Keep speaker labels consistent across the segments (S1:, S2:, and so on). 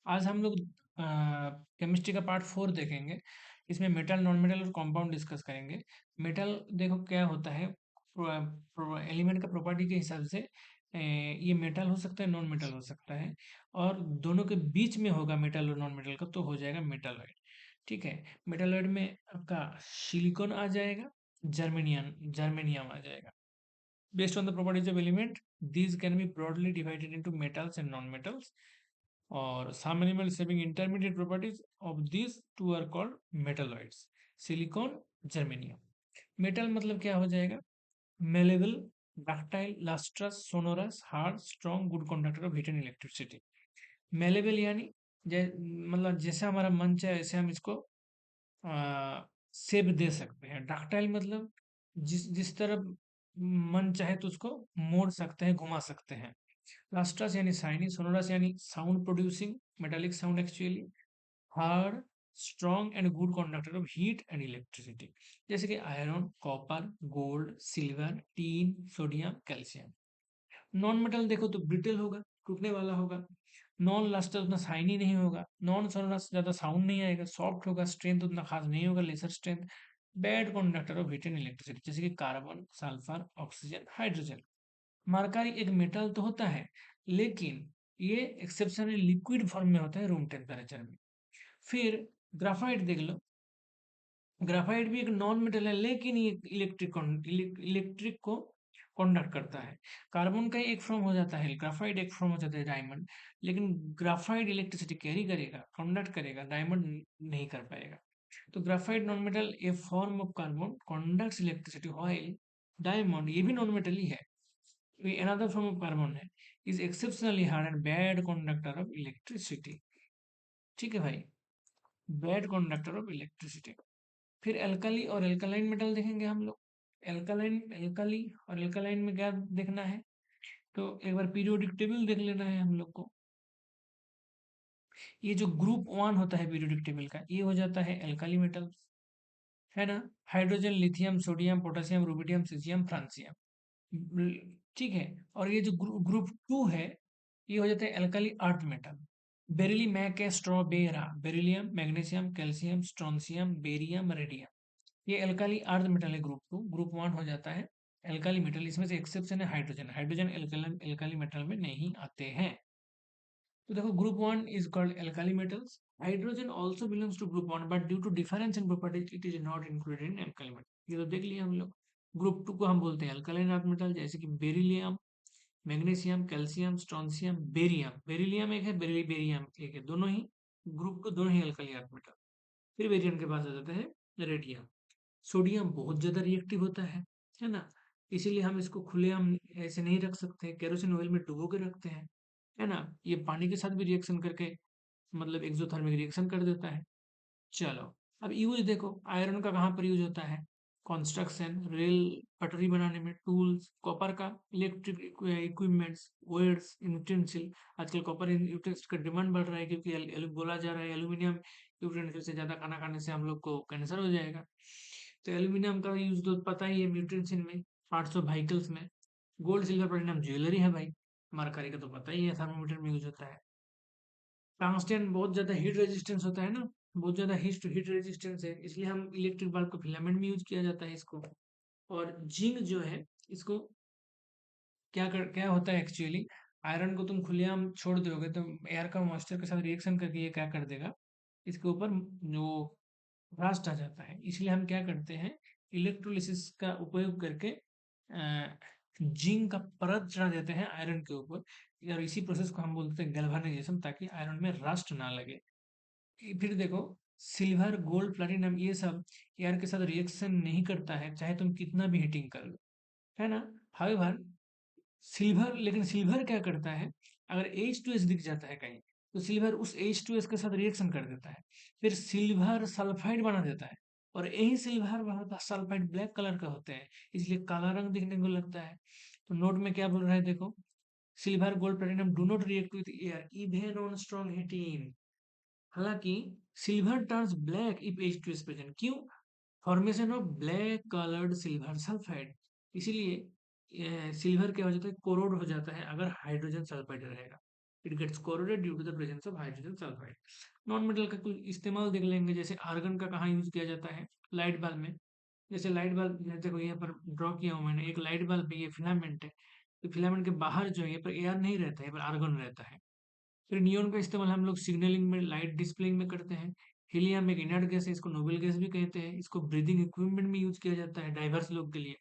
S1: आज हम लोग केमिस्ट्री का पार्ट 4 देखेंगे। इसमें मेटल, नॉन मेटल और कंपाउंड डिस्कस करेंगे। मेटल देखो क्या होता है, एलिमेंट का प्रॉपर्टी के हिसाब से ये मेटल हो सकता है, नॉन मेटल हो सकता है, और दोनों के बीच में होगा मेटल और नॉन मेटल का तो हो जाएगा मेटालॉइड। ठीक है। मेटालॉइड में आपका सिलिकॉन आ जाएगा, जर्मेनियम आ जाएगा। Based on the properties of element, these can be broadly divided into metals and non-metals, और some elements having intermediate properties of these two are called metalloids. Silicon, germanium. Metal मतलब क्या हो जाएगा, malleable, ductile, lustrous, sonorous, hard, strong, good conductor of heat and electricity. Malleable यानी मतलब जैसा हमारा मन चाहे वैसे हम इसको शेप दे सकते हैं। डक्टाइल मतलब जिस जिस तरफ मन चाहे तो उसको मोड़ सकते हैं, घुमा सकते हैं। लस्ट्रस यानी शाइनी, सोनोरस यानी sound producing, metallic sound actually. Hard, strong and good conductor of heat and electricity, जैसे कि iron, copper, gold, silver, tin, sodium, calcium. Non metal देखो तो ब्रिटल होगा, टूटने वाला होगा। नॉन लस्टर उतना शाइनी नहीं होगा। नॉन सोनरस ज्यादा साउंड नहीं आएगा, सॉफ्ट होगा, स्ट्रेंथ उतना खास नहीं होगा, lesser strength. Bad conductor of heat and electricity, जैसे कि carbon, sulphur, oxygen, hydrogen. Mercury एक मेटल तो होता है, लेकिन ये एक्सेप्शनली लिक्विड फॉर्म में होता है रूम टेम्परेचर में। फिर ग्राफाइट देख लो। ग्राफाइट भी एक नॉन मेटल है, लेकिन ये इलेक्ट्रिक को कंडक्ट करता है। कार्बन का एक फॉर्म हो जाता है ग्राफाइट, एक फॉर्म हो जाता है डायमंड। लेकिन ग्राफाइट इलेक्ट्रिसिटी कैरी करेगा, कंडक्ट करेगा, डायमंड नहीं कर पाएगा। तो graphite non metal, A form of carbon, conducts electricity. Oil, diamond, ये भी नॉन मेटल ही है, ये अनदर फॉर्म ऑफ कार्बन है। Is exceptionally hard and bad conductor of electricity. ठीक है भाई, बैड कंडक्टर ऑफ इलेक्ट्रिसिटी। फिर एल्कली और एल्कलाइन मेटल देखेंगे हम लोग। एल्कली और एल्कलाइन में क्या देखना है, तो एक बार पीरियोडिक टेबल देख लेना है हम लोग को। ये जो ग्रुप 1 होता है पीरियोडिक टेबल का, ये हो जाता है एल्कली मेटल, है ना। Hydrogen, lithium, sodium, potassium, rubidium, caesium, francium. ठीक है। और ये जो ग्रुप 2 है, ये हो जाता है एल्कली अर्थ मेटल। बेरिली, मैकेस्ट्रोबेरा, beryllium, magnesium, calcium, strontium, barium, radium. ये एल्काली अर्थ मेटल है, ग्रुप 2। ग्रुप 1 हो जाता है एल्काली मेटल। इसमें से एक्सेप्शन है हाइड्रोजन, हाइड्रोजन एल्काली मेटल में नहीं आते हैं। तो देखो, group 1 is called alkali metals. Hydrogen also belongs to group 1, but due to difference in properties it is not included in alkali metal. ये तो देख लिया हम लोग। ग्रुप 2 को हम बोलते हैं एल्कालाइन अर्थ मेटल, जैसे कि beryllium, magnesium, calcium, strontium, barium. Beryllium एक है, बेरियम एक है, दोनों ही ग्रुप को, दोनों ही एल्काली अर्थ मेटल। फिर बेरियम के पास आ जाता है रेडियम। सोडियम बहुत ज़्यादा रिएक्टिव होता है ना। इसीलिए हम इसको खुलेआम ऐसे नहीं रख सकते, केरोसिन ऑयल में डुबो के रखते हैं, है ना। ये पानी के साथ भी रिएक्शन करके मतलब एक्सोथर्मिक रिएक्शन कर देता है। चलो, अब यूज देखो, आयरन का कहाँ पर यूज होता है, कंस्ट्रक्शन, रेल पटरी बनाने में, टूल्स। कॉपर का इलेक्ट्रिक इक्विपमेंट्स, वेयर्स, यूटेंसिल। आजकल कॉपर यूटेंसिल का डिमांड बढ़ रहा है, क्योंकि बोला जा रहा है एल्यूमिनियम यूटेंसिल से ज़्यादा खाना खाने से हम लोग को कैंसर हो जाएगा। तो एल्यूमिनियम का यूज तो पता ही है यूटेंसिल में, पार्ट्स ऑफ व्हीकल्स में। गोल्ड, सिल्वर, प्लेटिनम ज्वेलरी है भाई। मरकरी का तो पता ही है, थर्मोमीटर में यूज होता है। टंगस्टन बहुत ज़्यादा हीट रेजिस्टेंस होता है ना, बहुत ज़्यादा हीट रेजिस्टेंस है, इसलिए हम इलेक्ट्रिक बल्ब को फिलामेंट में यूज किया जाता है इसको। और जिंक जो है, इसको क्या होता है एक्चुअली, आयरन को तुम खुलेआम छोड़ दोगे तो एयर का मॉइस्चर के साथ रिएक्शन करके ये क्या कर देगा, इसके ऊपर जो रास्ट आ जाता है। इसलिए हम क्या करते हैं, इलेक्ट्रोलिसिस का उपयोग करके जिंक का परत चढ़ा देते हैं आयरन के ऊपर। और इसी प्रोसेस को हम बोलते हैं गैल्वेनाइजेशन, ताकि आयरन में रस्ट ना लगे। फिर देखो, सिल्वर, गोल्ड, प्लैटिनम, ये सब एयर के साथ रिएक्शन नहीं करता है, चाहे तुम कितना भी हीटिंग कर लो, है ना। हाउएवर सिल्वर, लेकिन सिल्वर क्या करता है, अगर H2S दिख जाता है कहीं, तो सिल्वर उस H2S के साथ रिएक्शन कर देता है, फिर सिल्वर सल्फाइड बना देता है। और यही सिल्वर सल्फाइड ब्लैक कलर का होते हैं, इसलिए काला रंग दिखने को लगता है। तो नोट में क्या बोल रहा है देखो, silver, gold, platinum do not react with air even on strong heating. हालांकि silver turns black if H2S present. क्यों? Formation of black coloured silver sulphide. इसीलिए सिल्वर क्या हो जाता है, कोरोड हो जाता है अगर हाइड्रोजन सल्फाइड रहेगा। It gets corroded due to the presence of hydrogen sulphide. Non metal का कुछ इस्तेमाल देख लेंगे, जैसे आर्गन का कहाँ यूज किया जाता है, लाइट बल्ब में। जैसे लाइट बल्ब देखो यहाँ पर ड्रॉ किया हूँ मैंने, एक लाइट बल्ब ये फिलामेंट है, तो फिलामेंट के बाहर जो है यहाँ पर एयर नहीं रहता है, यहाँ पर आर्गन रहता है। फिर नियोन का इस्तेमाल हम लोग सिग्नलिंग में, लाइट डिस्प्लेइंग में करते हैं। हीलियम एक इनर्ट गैस है, इसको नोबेल गैस भी कहते हैं, इसको ब्रीदिंग इक्विपमेंट में यूज किया जाता है डाइवर्स लोग के लिए।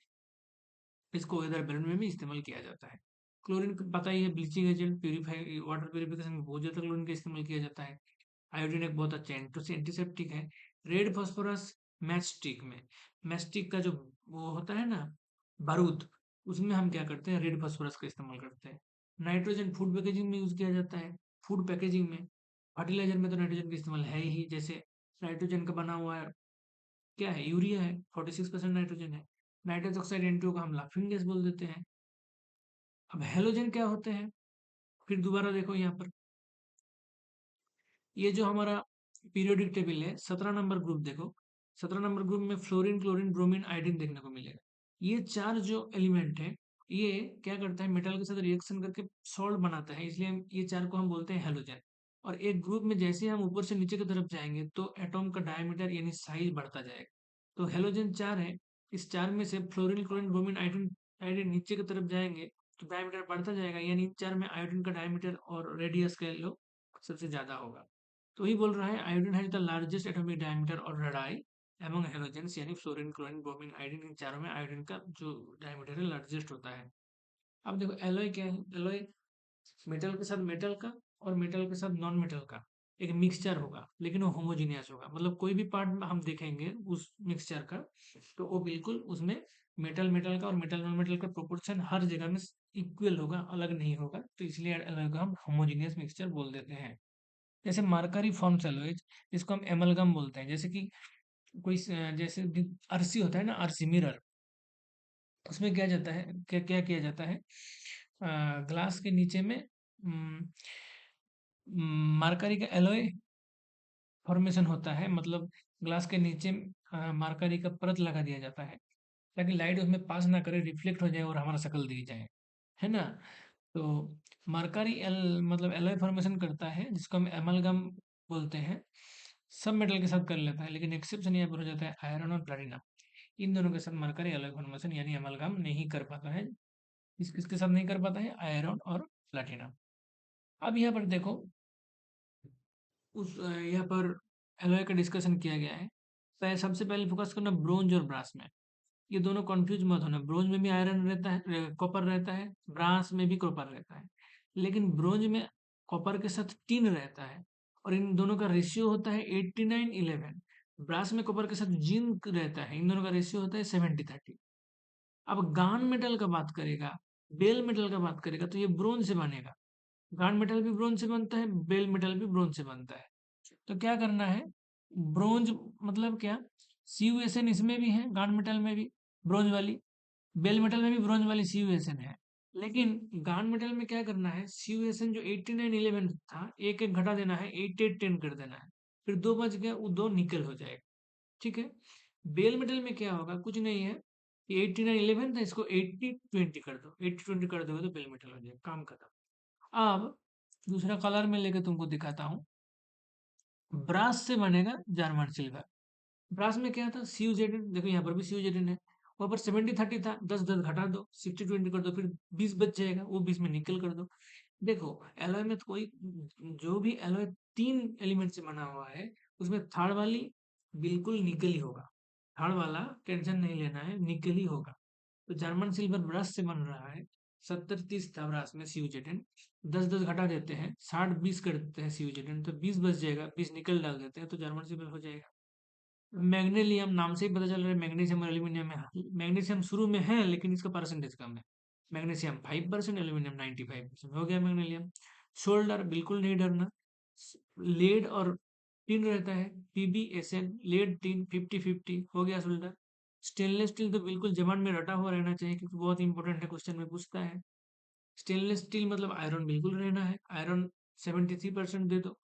S1: इसको वेदर बैलून में भी इस्तेमाल किया जाता है। क्लोरीन को पता ही है, bleaching agent, purify water purification में बहुत ज्यादा क्लोरीन का इस्तेमाल किया जाता है। आयोडीन एक बहुत अच्छा एंटीसेप्टिक है। रेड फास्फोरस मैच स्टिक में, मैच स्टिक का जो वो होता है ना, बारूद, उसमें हम क्या करते हैं, रेड फास्फोरस का इस्तेमाल करते हैं। नाइट्रोजन फूड पैकेजिंग में यूज किया जाता है, फूड पैकेजिंग में। फर्टिलाइजर में तो नाइट्रोजन का इस्तेमाल है ही, जैसे नाइट्रोजन का बना हुआ है क्या है, यूरिया है, 46% नाइट्रोजन है। नाइट्रस ऑक्साइड एन को हम लाफिंग गैस बोल देते हैं। अब हेलोजन क्या होते हैं, फिर दोबारा देखो यहाँ पर, ये जो हमारा पीरियोडिक टेबल है, 17 नंबर ग्रुप देखो, 17 नंबर ग्रुप में फ्लोरीन, क्लोरीन, ब्रोमीन, आयोडीन देखने को मिलेगा। ये चार जो एलिमेंट है, ये क्या करता है, मेटल के साथ रिएक्शन करके सॉल्ट बनाता है, इसलिए ये चार को हम बोलते हैं हेलोजन। और एक ग्रुप में जैसे हम ऊपर से नीचे की तरफ जाएंगे तो एटॉम का डायमीटर यानी साइज बढ़ता जाएगा। तो हेलोजन चार है, इस चार में से fluorine, chlorine, bromine, iodine, iodine नीचे की तरफ जाएंगे तो डायमीटर बढ़ता जाएगा, यानी इन चार में आयोडीन का डायमीटर और रेडियस का लो सबसे ज्यादा होगा। तो ही बोल रहा है iodine has the largest atomic diameter और रेडाई एमंग हेलोजेंस, यानी फ्लोरीन, क्लोरीन, ब्रोमीन, आयोडीन, इन चारों में आयोडीन का जो डायमीटर है लार्जेस्ट होता है। अब देखो एलॉय क्या है, एलॉय मेटल के साथ मेटल का और मेटल के साथ नॉन मेटल का एक मिक्सचर होगा, लेकिन वो होमोजीनियस होगा, मतलब कोई भी पार्ट हम देखेंगे उस मिक्सचर का तो वो बिल्कुल उसमें मेटल मेटल का और मेटल नॉन मेटल का प्रोपोर्शन हर जगह में इक्वल होगा, अलग नहीं होगा, तो इसलिए एलॉय को हम होमोजीनियस मिक्सचर बोल देते हैं। जैसे मार्करी फॉर्म्स एलॉयज, जिसको हम एमलगम बोलते हैं, जैसे कि कोई जैसे आरसी होता है ना, आरसी मिरर, उसमें क्या जाता है, क्या क्या किया जाता है, ग्लास के नीचे में मार्करी का एलॉय फॉर्मेशन होता है, मतलब ग्लास के नीचे मार्करी का परत लगा दिया जाता है ताकि लाइट उसमें पास ना करे, रिफ्लेक्ट हो जाए और हमारा शक्ल दिख जाए, है ना। तो मरकरी एल मतलब एलॉय फॉर्मेशन करता है, जिसको हम एमलगम बोलते हैं, सब मेटल के साथ कर लेता है, लेकिन एक्सेप्शन यहाँ पर हो जाता है आयरन और प्लेटिनम। इन दोनों के साथ मरकरी एलॉय फॉर्मेशन यानी एमलगम नहीं कर पाता है। किसके साथ नहीं कर पाता है, आयरन और प्लेटिनम। अब यहाँ पर देखो, यहाँ पर एलॉय का डिस्कशन किया गया है। सबसे पहले फोकस करना ब्रोंज और ब्रास में। ये दोनों कंफ्यूज मत होना, ब्रोंज में भी आयरन रहता है, कॉपर रहता है, ब्रास में भी कॉपर रहता है, लेकिन ब्रोंज में कॉपर के साथ टिन रहता है और इन दोनों का रेशियो होता है 89:11। ब्रास में कॉपर के साथ जिंक रहता है, इन दोनों का रेशियो होता है 70:30। अब गान मेटल का बात करेगा, बेल मेटल का बात करेगा, तो ये ब्रोंज से बनेगा। गान मेटल भी ब्रोंज से बनता है, बेल मेटल भी ब्रोंज से बनता है। तो क्या करना है, ब्रोंज मतलब क्या, CuSn इसमें भी है, गान मेटल में भी ब्रोंज वाली, बेल मेटल में भी ब्रोंज वाली CuSn है। लेकिन गान मेटल में क्या करना है, CuSn जो 89:11 था, एक एक घटा देना है, 88:10 कर देना है, फिर दो बच गया, वो दो निकल हो जाएगा। ठीक है। बेल मेटल में क्या होगा, कुछ नहीं है, 89:11 था, इसको 80:20 कर दो, 80:20 कर दोगे तो बेल मेटल हो जाएगा, काम खत्म। अब दूसरा कलर में लेके तुमको दिखाता हूँ। ब्रास से बनेगा जर्मन सिल्वर। ब्रास में क्या था, CuZn, देखो यहाँ पर भी CuZn है, वहां पर 70:30 था, 10-10 घटा दो, 60:20 कर दो, फिर 20 बच जाएगा, वो 20 में निकल कर दो। देखो एलॉय में तो कोई, जो भी एलॉय तीन एलिमेंट से बना हुआ है, उसमें थर्ड वाली बिल्कुल निकल ही होगा, थर्ड वाला टेंशन नहीं लेना है, निकल ही होगा। तो जर्मन सिल्वर ब्रश से बन रहा है, 70-30 था ब्रश में CuZn, 10-10 घटा देते हैं, 60-20 कर देते हैं CuZn, तो 20 बच जाएगा, 20 निकल डाल देते हैं तो जर्मन सिल्वर हो जाएगा। मैग्नीशियम नाम से ही पता चल रहा है, मैग्नीशियम और एल्यूमिनियम है, मैग्नीशियम शुरू में है लेकिन इसका परसेंटेज कम है। मैग्नीशियम 5%, एल्यूमिनियम 95%, हो गया मैग्नीशियम। शोल्डर बिल्कुल नहीं डरना। लेड और टिन रहता है, PbSn, लेड टिन 50-50, हो गया शोल्डर। स्टेनलेस स्टील तो बिल्कुल जबान में रटा हुआ रहना चाहिए, क्योंकि बहुत इंपॉर्टेंट है, क्वेश्चन में पूछता है। स्टेनलेस स्टील मतलब आयरन बिल्कुल रहना है, आयरन 73% दे दो।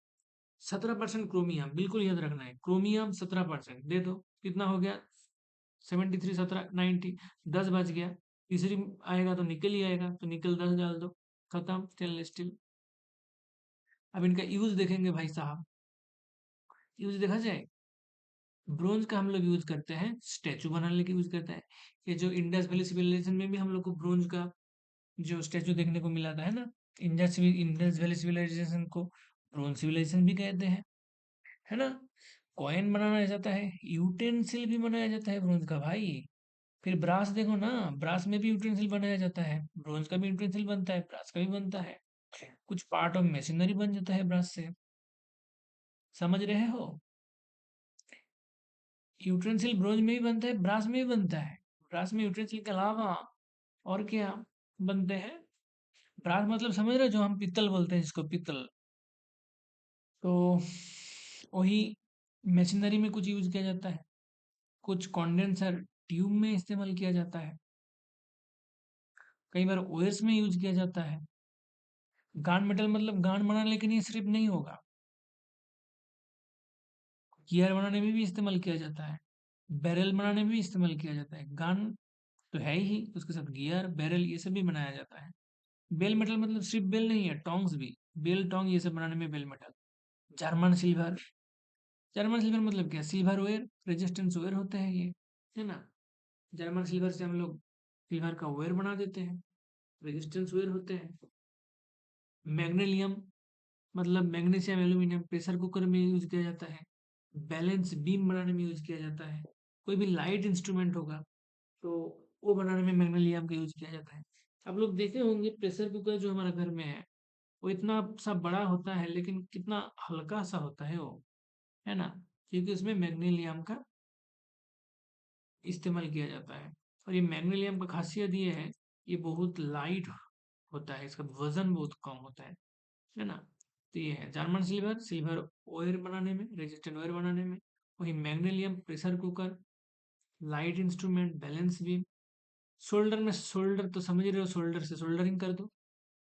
S1: 17% क्रोमियम बिल्कुल याद रखना है, क्रोमियम 17% दे दो, कितना हो गया, 73, 17, 90, 10 बच गया। तीसरी आएगा तो निकल ही आएगा, तो निकल 10 डाल दो, खत्म स्टेनलेस स्टील। अब इनका यूज देखेंगे भाई साहब, यूज देखा जाए। ब्रोंज का हम लोग यूज करते हैं स्टैचू बनाने के यूज करते हैं। ये जो इंडस वैली सिविलाइजेशन में भी हम लोग को ब्रोंज का जो स्टैचू देखने को मिला था, है ना। इंडस वैली सिविलाइजेशन को ब्रोंज सिविलाइजेशन भी कहते हैं, है ना। कॉइन बनाया जाता है, यूटेंसिल भी बनाया जाता है ब्रोंज का भाई। फिर ब्रास देखो ना, ब्रास में भी यूटेंसिल बनाया जाता है, ब्रोंज का भी यूटेंसिल बनता है, ब्रास का भी बनता है। कुछ पार्ट ऑफ मशीनरी बन जाता है ब्रास से, समझ रहे हो। यूटेंसिल ब्रोंज में भी बनता है, ब्रास में भी बनता है। ब्रास में यूटेंसिल के अलावा और क्या बनते हैं। ब्रास मतलब समझ रहे हो, जो हम पित्तल बोलते हैं जिसको पित्तल। तो वही मशीनरी में कुछ यूज किया जाता है, कुछ कंडेंसर ट्यूब में इस्तेमाल किया जाता है, कई बार ओएस में यूज किया जाता है। गार्ड मेटल मतलब गार्ड बनाने के लिए सिर्फ नहीं होगा, गियर बनाने में भी इस्तेमाल किया जाता है, बैरल बनाने में भी इस्तेमाल किया जाता है। गन तो है ही, उसके साथ गियर बैरल ये सब भी बनाया जाता है। बेल मेटल मतलब सिर्फ बेल नहीं है, टोंग्स भी, बेल टोंग ये सब बनाने में bell metal. German silver, German silver मतलब क्या, सिल्वर वेयर रेजिस्टेंस वेयर होते हैं ये, है ना। जर्मन सिल्वर से हम लोग सिल्वर का वेयर बना देते हैं, रेजिस्टेंस वेयर होते हैं। मैग्नीशियम मतलब मैग्नीशियम एल्यूमिनियम प्रेशर कुकर में यूज किया जाता है, बैलेंस बीम बनाने में यूज किया जाता है। कोई भी लाइट इंस्ट्रूमेंट होगा तो वो बनाने में मैग्नीशियम का यूज किया जाता है। आप लोग देखे होंगे प्रेशर कुकर जो हमारा घर में है, वो इतना सा बड़ा होता है लेकिन कितना हल्का सा होता है वो, है ना। क्योंकि उसमें मैग्नीशियम का इस्तेमाल किया जाता है। और ये मैग्नीशियम का खासियत ये है, ये बहुत लाइट होता है, इसका वजन बहुत कम होता है ना। तो ये है जर्मन सिल्वर, सिल्वर ओयर बनाने में, रेजिस्टेंट ओयर बनाने में। वही magnesium pressure cooker, light instrument, balance beam. Shoulder में, शोल्डर तो समझ रहे हो, शोल्डर से सोल्डरिंग कर दो,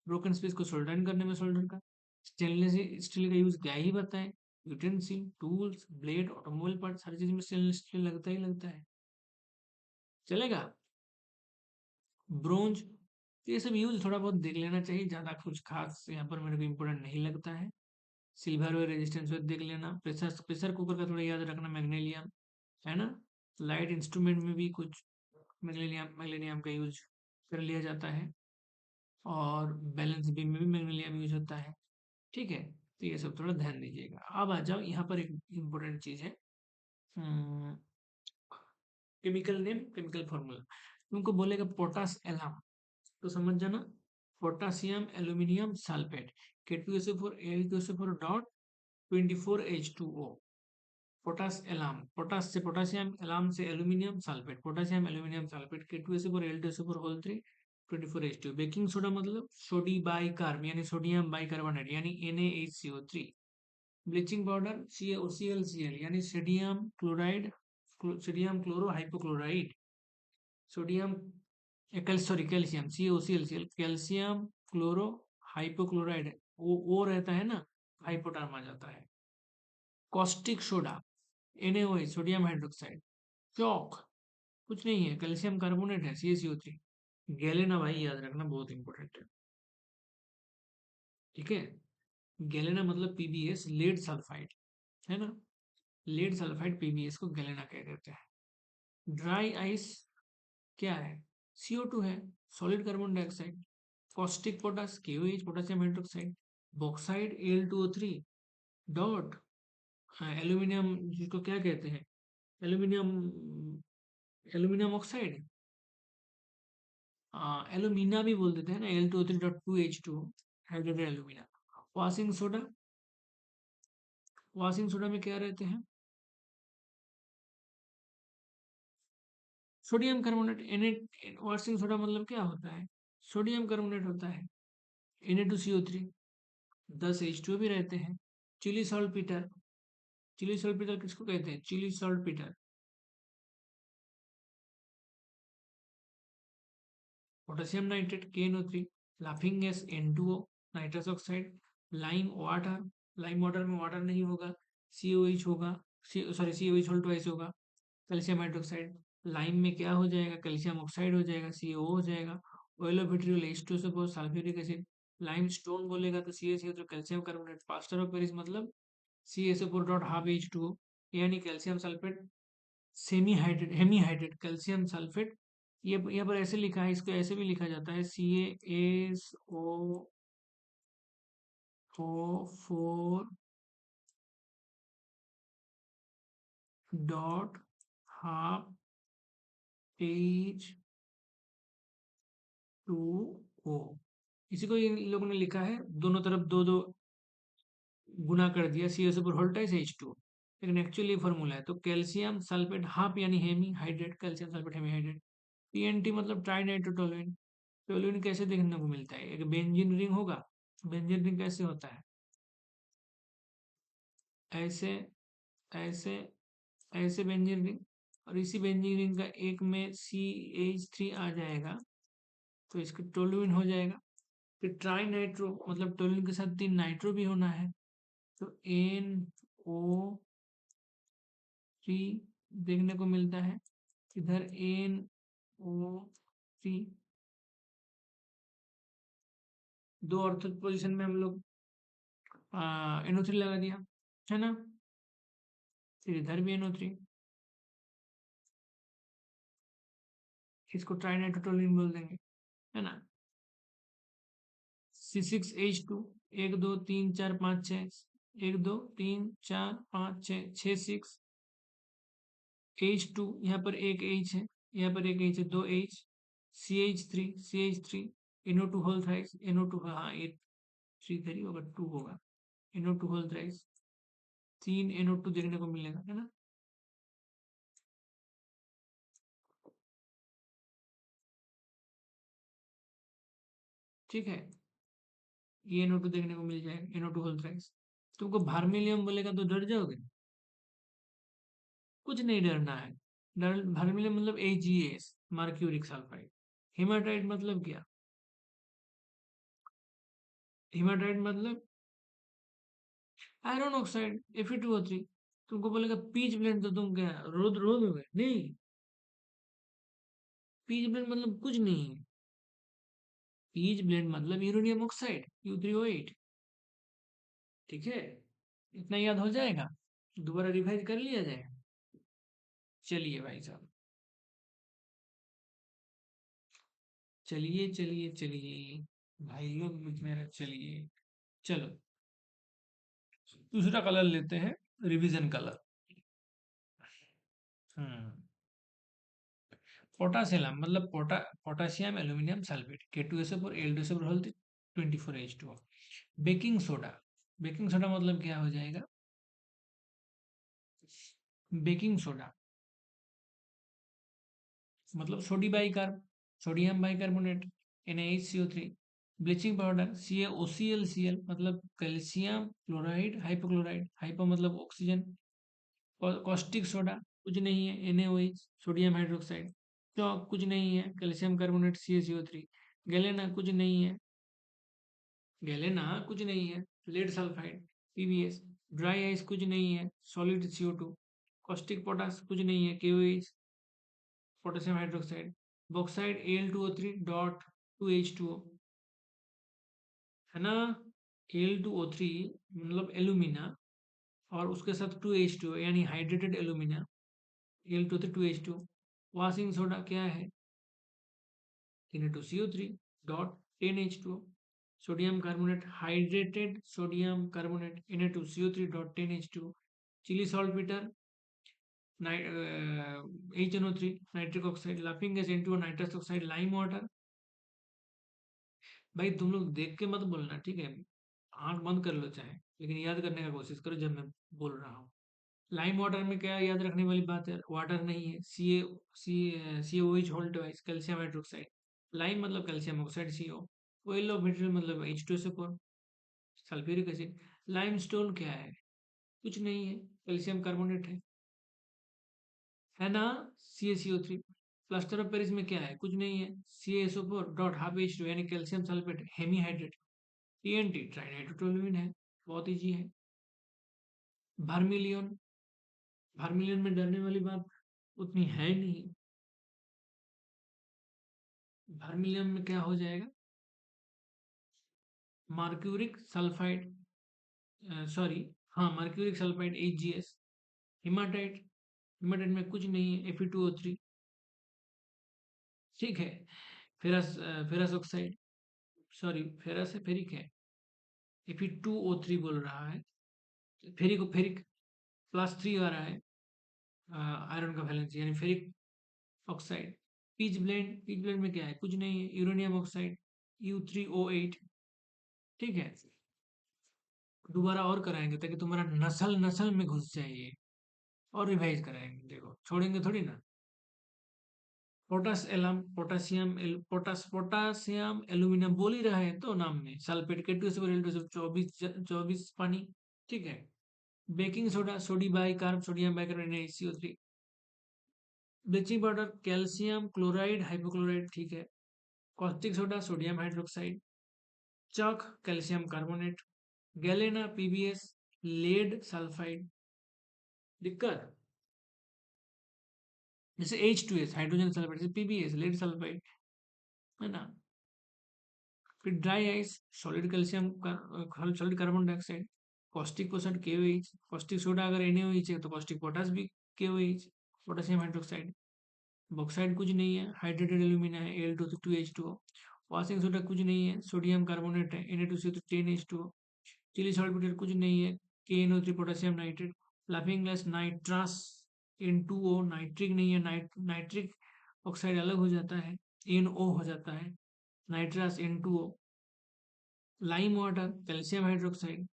S1: ब्रोकन स्पेस को सोल्डरिंग करने में शोल्डर का। स्टेनलेस स्टील का यूज क्या ही बताएं, utensil, tools, blade, automobile part, हर चीज में स्टेनलेस स्टील लगता ही लगता है, चलेगा। ब्रोंज, तो ये सब यूज थोड़ा बहुत देख लेना चाहिए, ज्यादा कुछ खास यहाँ पर मेरे को इम्पोर्टेंट नहीं लगता है। सिल्वर और रेजिस्टेंस देख लेना, प्रेशर प्रेशर कुकर का थोड़ा याद रखना, मैग्नीशियम, है ना। लाइट इंस्ट्रूमेंट में भी कुछ मैग्नीशियम मैग्नीशियम का यूज कर लिया जाता है, और बैलेंस बीम में भी मैग्नीशियम यूज होता है, ठीक है। तो ये सब थोड़ा ध्यान दीजिएगा। अब आ जाओ यहाँ पर, एक इम्पोर्टेंट चीज है, केमिकल नेम, केमिकल फॉर्मूला। तुमको बोलेगा पोटास एलम, तो समझ जाना, potassium aluminium sulphate, K2SO4 Al2SO4 dot 24H2O। Potash alum, potash से पोटासियम, एलाम से aluminium sulphate, potassium aluminium sulphate, K2SO4 Al2SO4 whole 3 24H2। Baking soda मतलब सोडी बाई कार्ब यानी सोडियम बाइकार्बोनेट यानी NaHCO3। ब्लीचिंग पाउडर CaClCl यानी sodium chloride, sodium chloro hypochloride, sodium sorry calcium CaClCl, calcium chloro hypochloride, वो रहता है ना, हाइपोटर्म आ जाता है। Caustic soda NaOH sodium hydroxide. Chalk कुछ नहीं है, कैल्शियम कार्बोनेट है CaCO3। गैलेना भाई याद रखना, बहुत इंपॉर्टेंट है, ठीक है। गैलेना मतलब PbS लेड सल्फाइड, है ना। लेड सल्फाइड PbS को गैलेना कह देते हैं। ड्राई आइस क्या है, CO2 है, solid carbon dioxide. Caustic potash KOH potassium hydroxide. Bauxite Al2O3 dot, aluminium जिसको क्या कहते हैं, एल्यूमिनियम, एल्यूमिनियम ऑक्साइड, एल्यूमिना भी बोल देते हैं ना, Al2O3.2H2 hydrogen alumina. Washing soda, washing soda में क्या रहते हैं, सोडियम कार्बोनेट वॉशिंग सोडा मतलब क्या होता है, सोडियम कार्बोनेट होता है, Na2CO3। 10H2O भी रहते हैं। Chile saltpetre, Chile saltpetre किसको कहते हैं, Chile saltpetre. Potassium nitrate KNO3। Laughing gas N2O, nitrous oxide. Lime water, lime water में वाटर नहीं होगा, COH होगा, सॉरी COH होल ट्वाइस होगा। कैल्शियम हाइड्रोक्साइड, लाइम में क्या हो जाएगा, कैल्शियम ऑक्साइड हो जाएगा, CaO हो जाएगा। Oil of vitriol H2SO4 sulphuric acid. Limestone बोलेगा तो CaCO तो calcium carbonate. Plaster of Paris मतलब CaSO4 डॉट हाफ H2O, यानी calcium sulphate semi hydrate hemi hydrate calcium sulphate. ये यहाँ पर ऐसे लिखा है, इसको ऐसे भी लिखा जाता है CaSO4 डॉट हाफ H2O। इसी को इन लोगों ने लिखा है, दोनों तरफ दो दो गुना कर दिया, CaSO4 होल टाइस H2O, लेकिन एक्चुअली फॉर्मूला है। तो कैल्शियम सल्फेट हाफ यानी hemi hydrate calcium sulphate hemi hydrate. TNT मतलब ट्राई नाइट्रोटोलुएन। टोलुएन कैसे देखने को मिलता है? एक बेंजीन रिंग होगा। बेंजीन रिंग कैसे होता है? ऐसे, ऐसे, ऐसे बेंजीन रिंग, और इसी बेंजीन रिंग का एक में CH3 आ जाएगा, तो इसका टोलुइन हो जाएगा। फिर ट्राई नाइट्रो मतलब टोलुइन के साथ 3 नाइट्रो भी होना है, तो NO3 देखने को मिलता है। इधर NO3, दो ऑर्थो पोजीशन में हम लोग NO3 लगा दिया, है ना। फिर इधर भी NO3, इसको ट्राइनाइट्रोटोलुइन बोल देंगे, है ना। C6H2, 1 2 3 4 5 6, 1 2 3 4 5 6 6 H2, यहाँ पर एक H है, यहाँ पर एक H है, 2 H, CH3 NO2 whole thrice, NO2, हाँ ये 3 थ्री होगा, 2 होगा, NO2 होल थ्राइस, 3 NO2 देखने को मिलेगा, है ना। ठीक है, ये NO2 देखने को मिल जाएगा, NO2 होल थ्राइस। तुमको भारमिलियम बोलेगा तो डर जाओगे? कुछ नहीं डरना है। वर्मिलियम मतलब AgS, मार्क्यूरिक सल्फाइड। हेमाटाइट मतलब क्या? हेमाटाइट मतलब आयरन ऑक्साइड Fe2O3। तुमको बोलेगा पीच ब्लेंड तो तुम क्या रो दोगे? नहीं, पीच ब्लेंड मतलब कुछ नहीं है। पीच ब्लेंड मतलब यूरेनियम ऑक्साइड U3O8। ठीक है, इतना याद हो जाएगा, दोबारा रिवाइज कर लिया जाएगा। चलिए भाई साहब, चलिए चलिए चलिए भाइयों मेरा, चलिए चलो दूसरा कलर लेते हैं, रिवीजन कलर। हम्म पोटासिलम मतलब potassium aluminium sulphate, K2SO4 Al2SO4 whole 24H2O। Baking soda, baking soda मतलब क्या हो जाएगा? बेकिंग सोडा मतलब sodium bicarbonate, NaHCO3। Bleaching powder CaOClCl मतलब कैल्शियम क्लोराइड हाइपोक्लोराइड, हाइपो मतलब ऑक्सीजन। कॉस्टिक सोडा कुछ नहीं है, NaOH सोडियम हाइड्रोक्साइड। चौक कुछ नहीं है, कैल्शियम कार्बोनेट CaCO3। गैलेना कुछ नहीं है, गैलेना कुछ नहीं है, lead sulphide PbS। Dry ice कुछ नहीं है, सॉलिड CO2। कॉस्टिक पोटास कुछ नहीं है, KOH potassium hydroxide. Bauxite Al2O3 dot 2H2O, है ना। Al2O3 मतलब एल्यूमिना, और उसके साथ 2H2O यानी hydrated alumina, Al2O3 2H2O। Washing soda क्या है? Na2CO3 dot 10H2O। Sodium carbonate hydrated sodium carbonate Na2CO3 dot 10H2O। Chile saltpetre HNO3 nitric oxide. Laughing gas N2O nitrous oxide. Lime water. भाई तुम लोग देख के मत बोलना, ठीक है, आंख बंद कर लो चाहे, लेकिन याद करने का कोशिश करो जब मैं बोल रहा हूँ। लाइम वाटर में क्या याद रखने वाली बात है? वाटर नहीं है, CaOH होल्ट वाइज कैल्शियम हाइड्रोक्साइड। लाइम मतलब calcium oxide CO। Oil of vitriol मतलब H2SO4 सल्फ्यूरिक एसिड। लाइमस्टोन क्या है? कुछ नहीं है, कैल्शियम कार्बोनेट है ना, CaCO3। प्लास्टर ऑफ पेरिस में क्या है? कुछ नहीं है, CaSO4 डॉट हाफ H2 यानी calcium sulphate hemi hydrate. TNT trinitrotoluene है, बहुत ईजी है। वर्मिलियन, वर्मिलियन में डरने वाली बात उतनी है नहीं। वर्मिलियन में क्या हो जाएगा? मर्क्यूरिक सल्फाइड, सॉरी, हाँ मर्क्यूरिक सल्फाइड HgS। हिमाटाइट, हिमाटाइट में कुछ नहीं है, Fe2O3। ठीक है। Ferrous, ferrous oxide, sorry ferrous है, फेरिक है, Fe2O3 बोल रहा है। फेरिक फेरिक +3 आ रहा है आयरन का वैलेंस, यानी ferric oxide. Pitchblende, pitchblende में क्या है, कुछ नहीं है, यूरेनियम ऑक्साइड U3O8। ठीक है। दोबारा और कराएंगे ताकि तुम्हारा नस्ल नस्ल में घुस जाए ये, और रिवाइज कराएंगे, देखो छोड़ेंगे थोड़ी ना। Potash alum, potassium potash, potassium aluminium बोल ही रहा है तो नाम में, सल्फेट K2SO4 24 पानी। ठीक है। बेकिंग सोडा, सोडी bicarb, sodium bicarbonate CO3। Bleaching powder, calcium chloride hypochloride. ठीक है। Caustic soda, sodium hydroxide. Chalk, calcium carbonate. Galena, PbS, lead sulphide. दिक्कत, जैसे H2S हाइड्रोजन सल्फाइड, जैसे PbS लेड सल्फाइड, है ना। फिर dry ice, solid calcium, solid carbon dioxide. Caustic soda KOH, caustic soda अगर NaOH है तो कॉस्टिक पोटास भी KOH, पोटेशियम हाइड्रोक्साइड। बॉक्साइड कुछ नहीं है, हाइड्रेटेड एल्यूमिना है, Al2H2O। वॉशिंग सोडा कुछ नहीं है, सोडियम कार्बोनेट है, Na2CO3 10H2O। चिली सॉल्ट कुछ नहीं है, KNO3 potassium nitrate. Laughing glass nitrous N2O, nitric नहीं है, नाइट्रिक ऑक्साइड अलग हो जाता है, NO हो जाता है, nitrous N2O। Lime water, calcium hydroxide,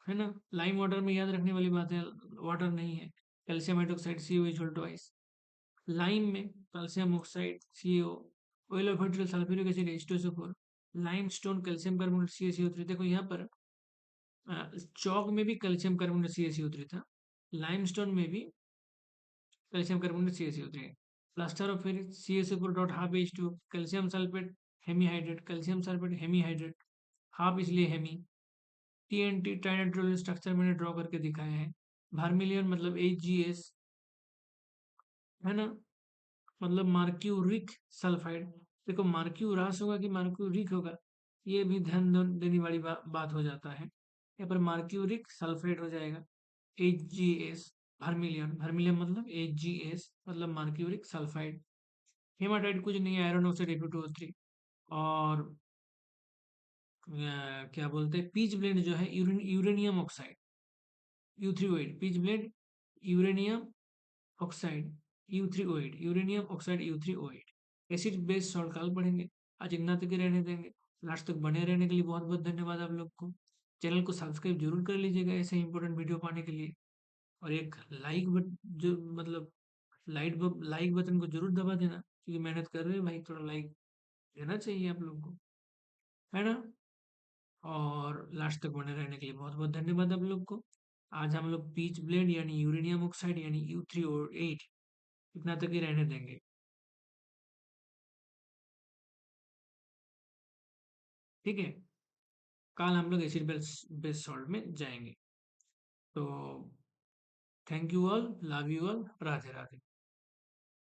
S1: है ना। लाइम वाटर में याद रखने वाली बात है, वाटर नहीं है, कैल्शियम हाइड्रोक्साइड COH2। लाइम में calcium oxide CO। Oil of hydrogen sulphuric acid H2SO4। Lime stone calcium carbonate CaCO3। देखो यहाँ पर चौक में भी कैल्शियम कार्बोनेट CaCO3 था, लाइमस्टोन में भी कैल्शियम कार्बोनेट CaCO3 है। Plaster of Paris CaCO4 dot half H2O। Calcium sulphate hemihydrate, calcium sulphate hemihydrate, half इसलिए हेमी। TNT ट्राइनाइट्रोजन स्ट्रक्चर मैंने ड्रॉ करके दिखाया है। वर्मिलियन मतलब HgS, है ना, मतलब मार्क्यूरिक सल्फाइड। देखो मार्क्यूरास होगा कि मार्क्यूरिक होगा, ये भी ध्यान देने वाली बात हो जाता है। यहाँ पर मार्क्यूरिक सल्फाइड हो जाएगा, HgS। वर्मिलियन, वर्मिलियन मतलब HgS, मतलब मार्क्यूरिक सल्फाइड। हेमाटाइट कुछ नहीं है, आयरन ऑक्साइड Fe2O3। और क्या बोलते हैं, पीच ब्लेंड जो है uranium oxide U3O8, pitchblende uranium oxide U3O8, uranium oxide U3O8। Acid base salt कल पढ़ेंगे। आज इतना तक ही रहने देंगे। लास्ट तक बने रहने के लिए बहुत बहुत धन्यवाद आप लोग को। चैनल को सब्सक्राइब जरूर कर लीजिएगा ऐसे इंपॉर्टेंट वीडियो पाने के लिए। और एक लाइक जो मतलब लाइक बटन को जरूर दबा देना, क्योंकि मेहनत कर रहे हैं भाई, थोड़ा लाइक देना चाहिए आप लोग को, है ना। और लास्ट तक बने रहने के लिए बहुत बहुत धन्यवाद आप लोग को। आज हम लोग पीच ब्लेड यानी यूरेनियम ऑक्साइड यानी U3O8 इतना तक ही रहने देंगे। ठीक है। कल हम लोग एसिड बेस बेस सॉल्ट में जाएंगे। तो thank you all, love you all, Radhe Radhe.